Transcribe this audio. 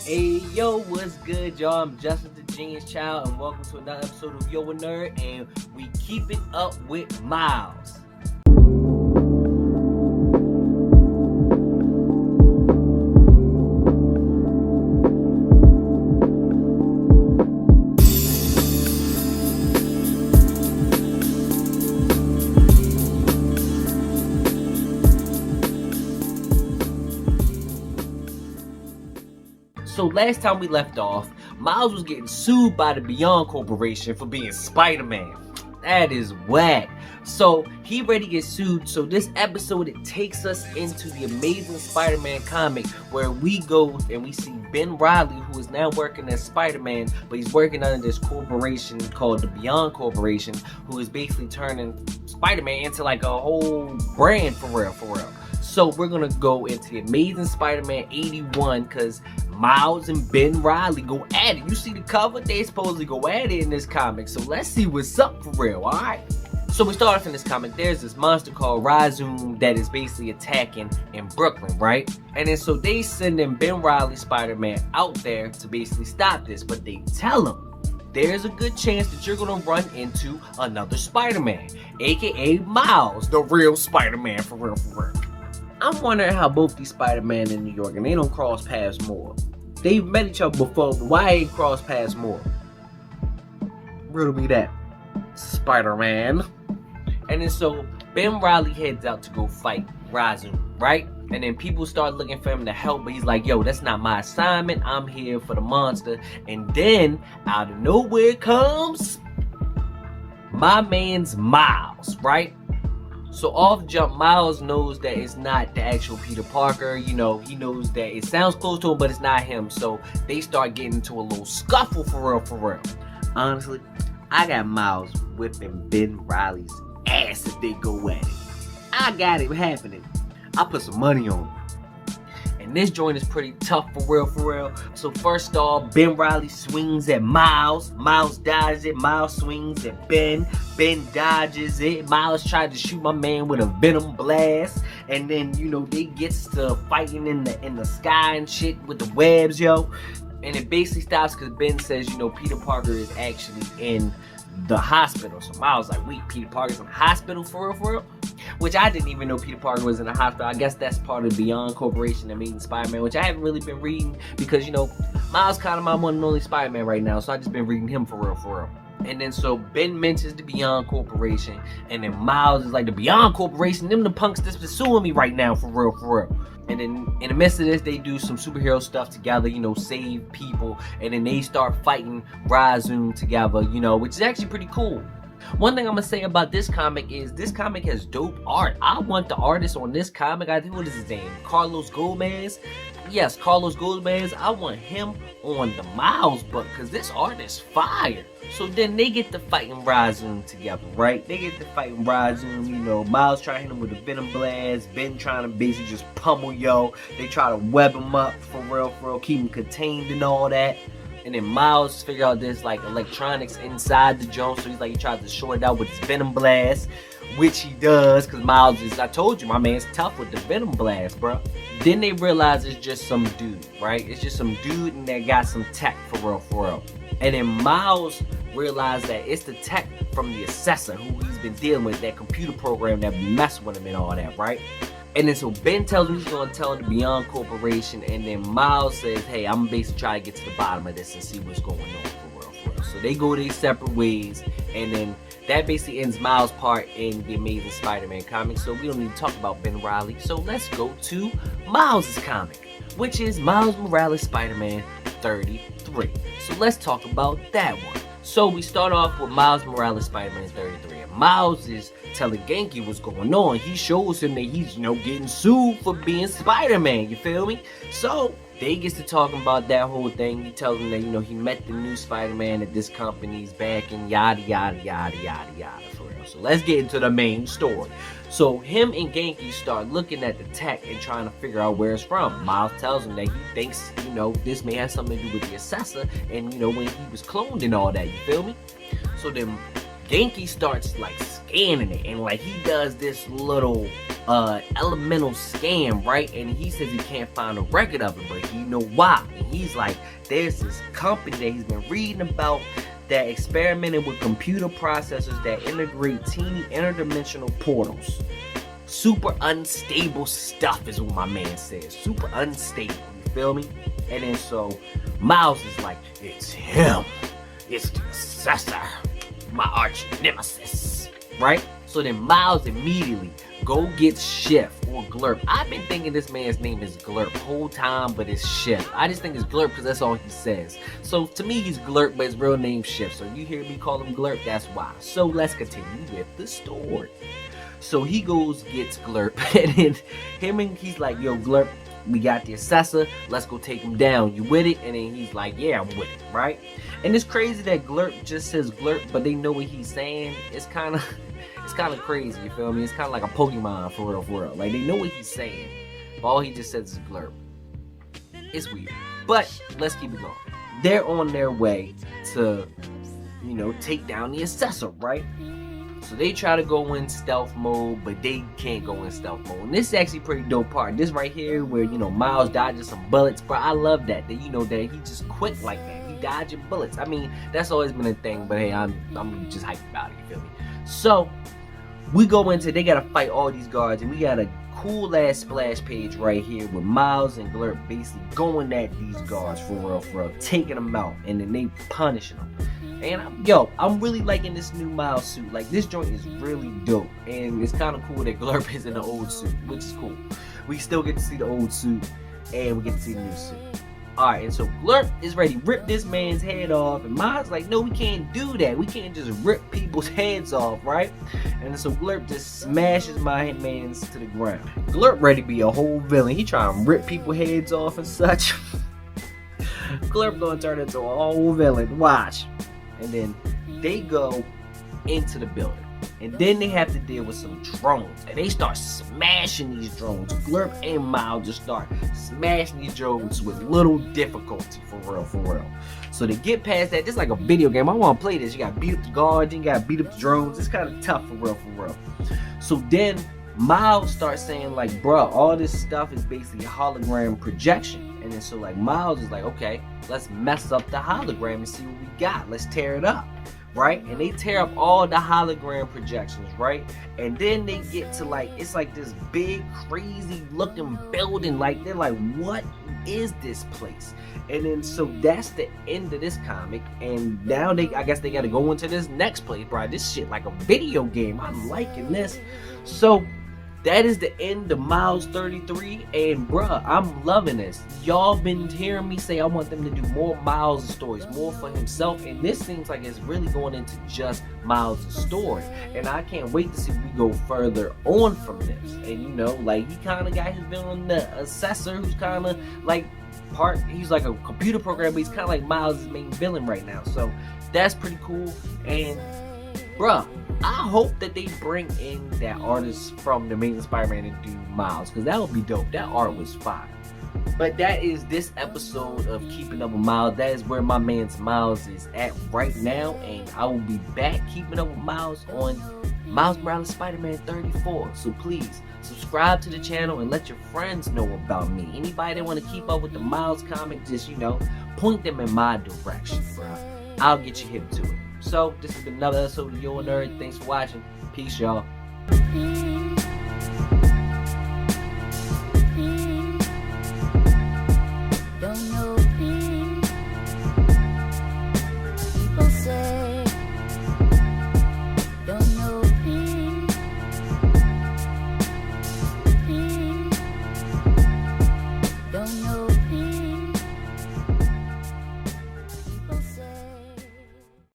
Hey yo, what's good, y'all? I'm Justin the Genius Child, and welcome to another episode of Yo a Nerd, and we keep it up with Miles. So last time we left off, Miles was getting sued by the Beyond Corporation for being Spider-Man. That is whack. So he ready to get sued. So this episode, it takes us into the Amazing Spider-Man comic where we go and we see Ben Reilly, who is now working as Spider-Man, but he's working under this corporation called the Beyond Corporation, who is basically turning Spider-Man into like a whole brand for real. So we're gonna go into the Amazing Spider-Man 81 because Miles and Ben Reilly go at it. You see the cover? They supposedly go at it in this comic. So let's see what's up for real, alright? So we start off in this comic. There's this monster called Razoom that is basically attacking in Brooklyn, right? And then so they send in Ben Reilly Spider-Man out there to basically stop this. But they tell him, there's a good chance that you're gonna run into another Spider-Man, aka Miles, the real Spider-Man for real. I'm wondering how both these Spider-Man in New York and they don't cross paths more. They've met each other before, but why ain't cross paths more? Riddle me that, Spider-Man. And then so Ben Reilly heads out to go fight Razoom, right? And then people start looking for him to help, but he's like, yo, that's not my assignment. I'm here for the monster. And then out of nowhere comes my man's Miles, right? So off jump, Miles knows that it's not the actual Peter Parker. You know, he knows that it sounds close to him, but it's not him. So they start getting into a little scuffle for real. Honestly, I got Miles whipping Ben Reilly's ass if they go at it. I got it happening. I put some money on it. And this joint is pretty tough for real. So first off, Ben Reilly swings at Miles. Miles dodges it. Miles swings at Ben. Ben dodges it. Miles tried to shoot my man with a venom blast. And then, you know, they gets to fighting in the sky and shit with the webs, yo. And it basically stops because Ben says, you know, Peter Parker is actually in the hospital. So Miles like, wait, Peter Parker's in the hospital for real? Which I didn't even know Peter Parker was in the hospital. I guess that's part of the Beyond Corporation, Amazing Spider-Man, which I haven't really been reading because, you know, Miles kind of my one and only Spider-Man right now, so I just been reading him for real. And then so Ben mentions the Beyond Corporation, and then Miles is like, the Beyond Corporation, them the punks that's pursuing me right now for real. And then in the midst of this, they do some superhero stuff together, you know, save people, and then they start fighting Razoom together, you know, which is actually pretty cool. One thing I'm gonna say about this comic is this comic has dope art. I want the artist on this comic, I think, what is his name? Carlos Gomez? Yes, Carlos Gomez. I want him on the Miles book because this art is fire. So then they get to fighting Razoom together, right? They get to fighting Razoom, you know, Miles trying to hit him with a venom blast, Ben trying to basically just pummel yo. They try to web him up for real, keep him contained and all that. And then Miles figure out there's like electronics inside the drone, so he's like, he tries to short it out with his venom blast, which he does, because Miles is, I told you, my man's tough with the venom blast, bro. Then they realize it's just some dude, right? It's just some dude and that got some tech for real. And then Miles realized that it's the tech from the Assessor who he's been dealing with, that computer program that messed with him and all that, right? And then so Ben tells him he's going to tell the Beyond Corporation, and then Miles says, hey, I'm basically trying to get to the bottom of this and see what's going on for real. So they go their separate ways, and then that basically ends Miles' part in the Amazing Spider-Man comic. So we don't need to talk about Ben Reilly. So let's go to Miles' comic, which is Miles Morales Spider-Man 33. So let's talk about that one. So we start off with Miles Morales Spider-Man 33. And Miles is telling Genki what's going on. He shows him that he's, you know, getting sued for being Spider-Man, you feel me? So they gets to talking about that whole thing. He tells him that, you know, he met the new Spider-Man at this company's back and yada for real. So let's get into the main story. So him and Genki start looking at the tech and trying to figure out where it's from. Miles tells him that he thinks, you know, this may have something to do with the Assessor and, you know, when he was cloned and all that, you feel me? So then Genki starts like scanning it, and like he does this little elemental scan, right? And he says he can't find a record of it, but he know why. And he's like, there's this company that he's been reading about that experimented with computer processors that integrate teeny interdimensional portals. Super unstable stuff is what my man says. Super unstable, you feel me? And then so Miles is like, it's him. It's the Assessor, my arch nemesis, right? So then Miles immediately go get Schiff or Glurp. I've been thinking this man's name is Glurp whole time, but it's Schiff. I just think it's Glurp because that's all he says. So to me, he's Glurp, but his real name's Schiff. So you hear me call him Glurp, that's why. So let's continue with the story. So he goes, gets Glurp, and then he's like, yo, Glurp, we got the Assessor, let's go take him down. You with it? And then he's like, yeah, I'm with it, right? And it's crazy that Glurp just says Glurp, but they know what he's saying. It's kind of crazy, you feel me? It's kind of like a Pokemon for real. Like, they know what he's saying, but all he just says is Glurp. It's weird, but let's keep it going. They're on their way to, you know, take down the Assessor, right? So they try to go in stealth mode, but they can't go in stealth mode. And this is actually pretty dope part. This right here where, you know, Miles dodges some bullets, bro. I love that you know, that he just quick like that. He dodging bullets. I mean, that's always been a thing, but hey, I'm just hyped about it, you feel me? So we go into, they gotta fight all these guards, and we got a cool ass splash page right here with Miles and Glurp basically going at these guards for real, taking them out, and then they punishing them. And I'm really liking this new Miles suit. Like, this joint is really dope, and it's kind of cool that Glurp is in the old suit, which is cool. We still get to see the old suit, and we get to see the new suit. Alright, and so Glurp is ready to rip this man's head off, and Miles like, no, we can't do that. We can't just rip people's heads off, right? And so Glurp just smashes my man's to the ground. Glurp ready to be a whole villain. He trying to rip people's heads off and such. Glurp gonna turn into a whole villain. Watch. And then they go into the building, and then they have to deal with some drones, and they start smashing these drones. Glurp and Miles just start smashing these drones with little difficulty, for real. So they get past that. This is like a video game. I want to play this. You got to beat up the guards, you got to beat up the drones. It's kind of tough, for real. So then Miles starts saying like, bruh, all this stuff is basically hologram projection. And then so like Miles is like, okay, let's mess up the hologram and see what we got. Let's tear it up, right? And they tear up all the hologram projections, right? And then they get to like, it's like this big crazy looking building. Like, they're like, what is this place? And then so that's the end of this comic. And now I guess they got to go into this next place, bro. This shit like a video game. I'm liking this. So that is the end of Miles 33, and bruh, I'm loving this. Y'all been hearing me say I want them to do more Miles' stories, more for himself, and this seems like it's really going into just Miles' story, and I can't wait to see if we go further on from this. And you know, like, he kind of got his villain, the Assessor, who's kind of like he's like a computer program, but he's kind of like Miles' main villain right now, so that's pretty cool. And bruh, I hope that they bring in that artist from the Amazing Spider-Man to do Miles, because that would be dope. That art was fire. But that is this episode of Keeping Up with Miles. That is where my man's Miles is at right now, and I will be back keeping up with Miles on Miles Reilly Spiderman 34. So please subscribe to the channel and let your friends know about me. Anybody that want to keep up with the Miles comic, just, you know, point them in my direction, bro. I'll get you hip to it. So, this has been another episode of Your Nerd. Thanks for watching. Peace, y'all.